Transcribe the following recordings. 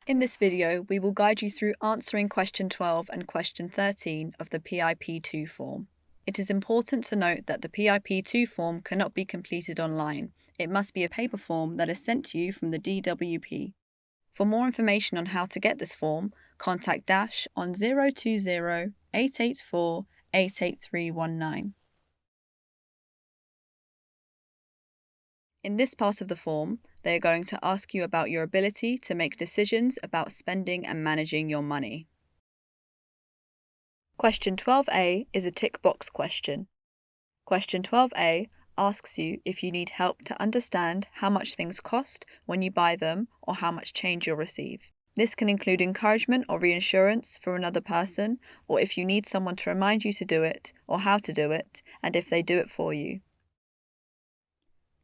In this video, we will guide you through answering question 12 and question 13 of the PIP2 form. It is important to note that the PIP2 form cannot be completed online. It must be a paper form that is sent to you from the DWP. For more information on how to get this form, contact Dash on 020 884 88319. In this part of the form, they are going to ask you about your ability to make decisions about spending and managing your money. Question 12a is a tick box question. Question 12a asks you if you need help to understand how much things cost when you buy them or how much change you'll receive. This can include encouragement or reassurance from another person, or if you need someone to remind you to do it or how to do it, and if they do it for you.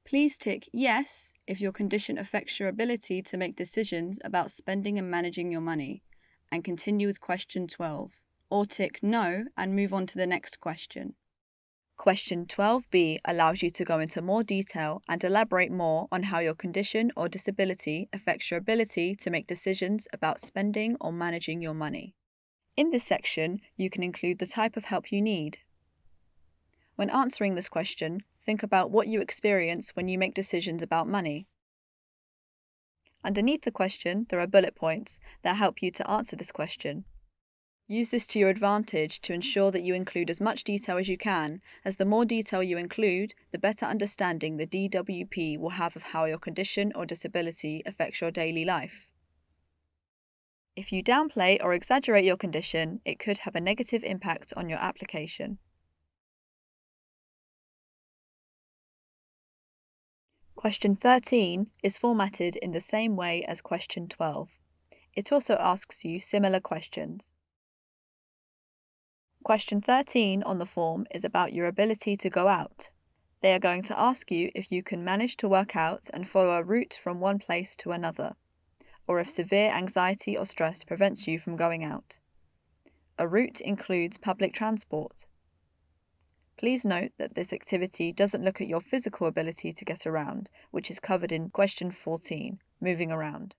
Please tick yes if your condition affects your ability to make decisions about spending and managing your money, and continue with question 12, or tick no and move on to the next question. Question 12b allows you to go into more detail and elaborate more on how your condition or disability affects your ability to make decisions about spending or managing your money. In this section, you can include the type of help you need. When answering this question, think about what you experience when you make decisions about money. Underneath the question, there are bullet points that help you to answer this question. Use this to your advantage to ensure that you include as much detail as you can, as the more detail you include, the better understanding the DWP will have of how your condition or disability affects your daily life. If you downplay or exaggerate your condition, it could have a negative impact on your application. Question 13 is formatted in the same way as question 12. It also asks you similar questions. Question 13 on the form is about your ability to go out. They are going to ask you if you can manage to work out and follow a route from one place to another, or if severe anxiety or stress prevents you from going out. A route includes public transport. Please note that this activity doesn't look at your physical ability to get around, which is covered in question 14, moving around.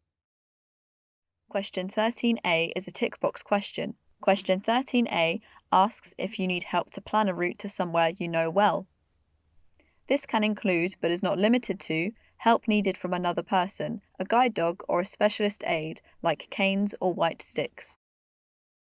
Question 13a is a tick box question. Question 13a asks if you need help to plan a route to somewhere you know well. This can include, but is not limited to, help needed from another person, a guide dog, or a specialist aid like canes or white sticks.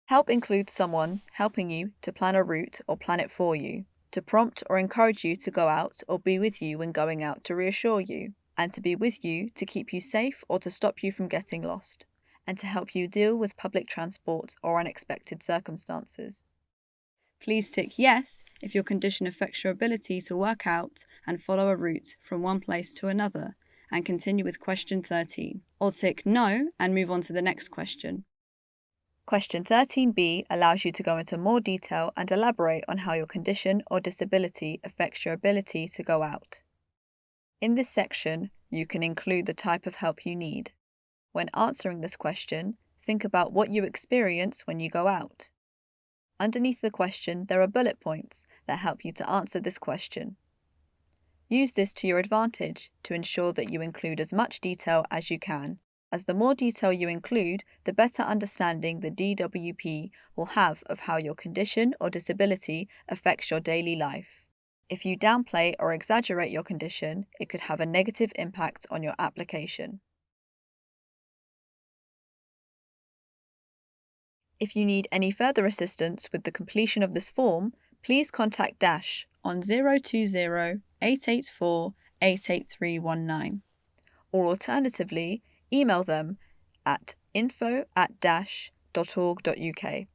Help includes someone helping you to plan a route or plan it for you, to prompt or encourage you to go out or be with you when going out to reassure you, and to be with you to keep you safe or to stop you from getting lost, and to help you deal with public transport or unexpected circumstances. Please tick yes if your condition affects your ability to work out and follow a route from one place to another, and continue with question 13, or tick no and move on to the next question. Question 13b allows you to go into more detail and elaborate on how your condition or disability affects your ability to go out. In this section, you can include the type of help you need. When answering this question, think about what you experience when you go out. Underneath the question, there are bullet points that help you to answer this question. Use this to your advantage to ensure that you include as much detail as you can, as the more detail you include, the better understanding the DWP will have of how your condition or disability affects your daily life. If you downplay or exaggerate your condition, it could have a negative impact on your application. If you need any further assistance with the completion of this form, please contact Dash on 020 884 88319, or alternatively, email them at info@dash.org.uk.